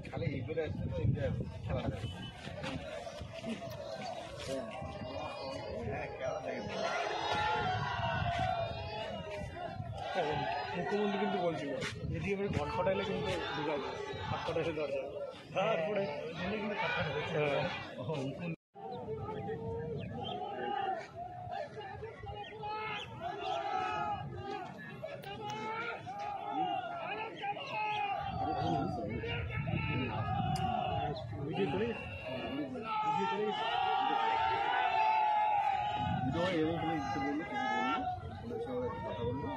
খালি এইগুলো খেলা মুখ্যমন্ত্রী কিন্তু বলছিল যদি এবার ঘর ফটাইলে কিন্তু ঢুকাবে হাত ফটাইলে দরজা তারপরে কিন্তু ভিডিও করে কথা বলবো ভিডিও করে কথা বলবো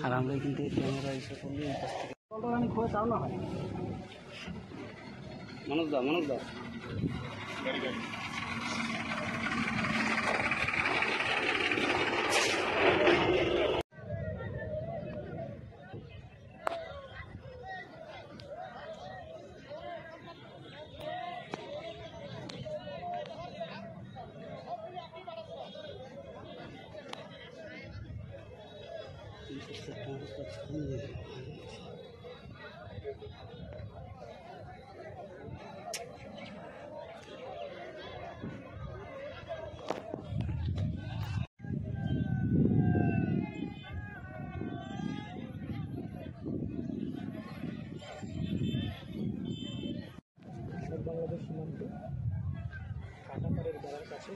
আর আমরা কিন্তু ক্যামেরা এসে করলে আমি খোঁজ তাও না হয় মনোজ দা বাংলাদেশ সীমান্তে কাটাপাড়ের বেড়ার কাছে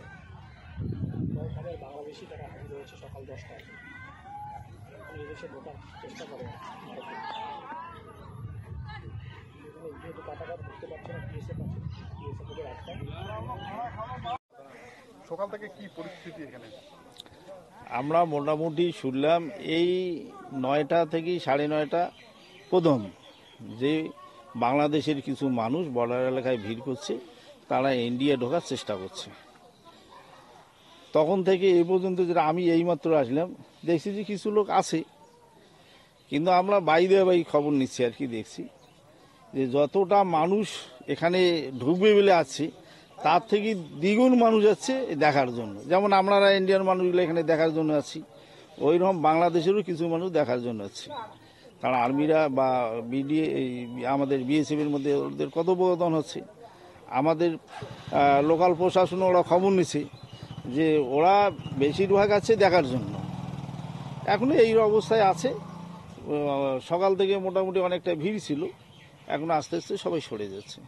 কয়েক হাজার বাংলাদেশি তারা হাজির হয়েছে সকাল 10টায়। এই দেশে ঢোকার চেষ্টা করে যেহেতু কাটাপাড় ঢুকতে পারছে না বিএসএফ থেকে রাস্তায়। সকাল থেকে কি পরিস্থিতি এখানে? আমরা মোটামুটি শুনলাম এই 9টা থেকে 9:30 প্রথম যে বাংলাদেশের কিছু মানুষ বর্ডার এলাকায় ভিড় করছে, তারা ইন্ডিয়া ঢোকার চেষ্টা করছে। তখন থেকে এই পর্যন্ত যেটা আমি এইমাত্র আসলাম দেখছি যে কিছু লোক আছে, কিন্তু আমরা বাইরে খবর নিচ্ছি আর কি, দেখছি যে যতটা মানুষ এখানে ঢুকবে বলে আছে তার থেকে দ্বিগুণ মানুষ আছে দেখার জন্য। যেমন আপনারা ইন্ডিয়ান মানুষগুলো এখানে দেখার জন্য আছি, ওইরকম বাংলাদেশেরও কিছু মানুষ দেখার জন্য আছে। কারণ আর্মিরা বা আমাদের বিএসএফের মধ্যে ওদের কথোপকথন হচ্ছে, আমাদের লোকাল প্রশাসন ওরা খবর নিচ্ছে যে ওরা বেশিরভাগ আছে দেখার জন্য। এখনো এই অবস্থায় আছে। সকাল থেকে মোটামুটি অনেকটা ভিড় ছিল, এখন আস্তে আস্তে সবাই সরে যাচ্ছে।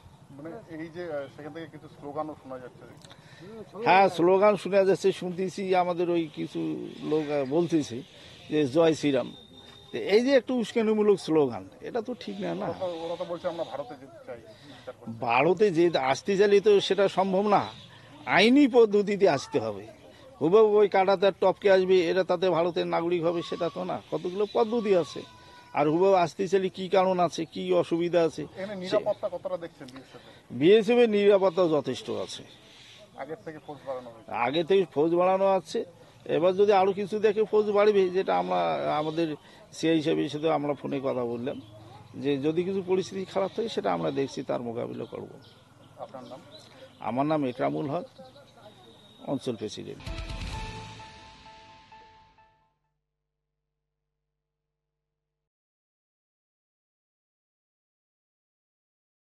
এই যে সেখান থেকে কিছু স্লোগানও শোনা যাচ্ছে। হ্যাঁ, স্লোগান শোনা যাচ্ছে, শুনতেছি। আমাদের ওই কিছু লোক বলতেছে যে জয় শ্রীরাম। এই যে একটু উস্কানিমূলক স্লোগান, এটা তো ঠিক না। না, ওরা তো বলছে আমরা ভারতে যেতে চাই। ভারতে যে আসতে চাইলে তো সেটা সম্ভব না, আইনি পদ্ধতিতে আসতে হবে। হুবহু ওই কাটাতার টপকে আসবে এরা তাতে ভারতের নাগরিক হবে, সেটা তো না। কতগুলো পদ্ধতি আছে, আর হুবহু আসতে চাইলে কি কারণ আছে, কি অসুবিধা আছে। নিরাপত্তা কতটা দেখছেন? বিএসএফ এর নিরাপত্তা যথেষ্ট আছে। আগে থেকে ফোর্স বাড়ানো হয়েছে। আগে থেকে ফৌজ বাড়ানো আছে। এবার যদি আরও কিছু দেখে ফৌজ বাড়বে, যেটা আমরা আমাদের সিআই হিসেবে সাথে আমরা ফোনে কথা বললাম যে যদি কিছু পরিস্থিতি খারাপ থাকে সেটা আমরা দেখছি, তার মোকাবিলা করব। আপনার নাম? আমার নাম একরামুল হক, অঞ্চল প্রেসিডেন্ট।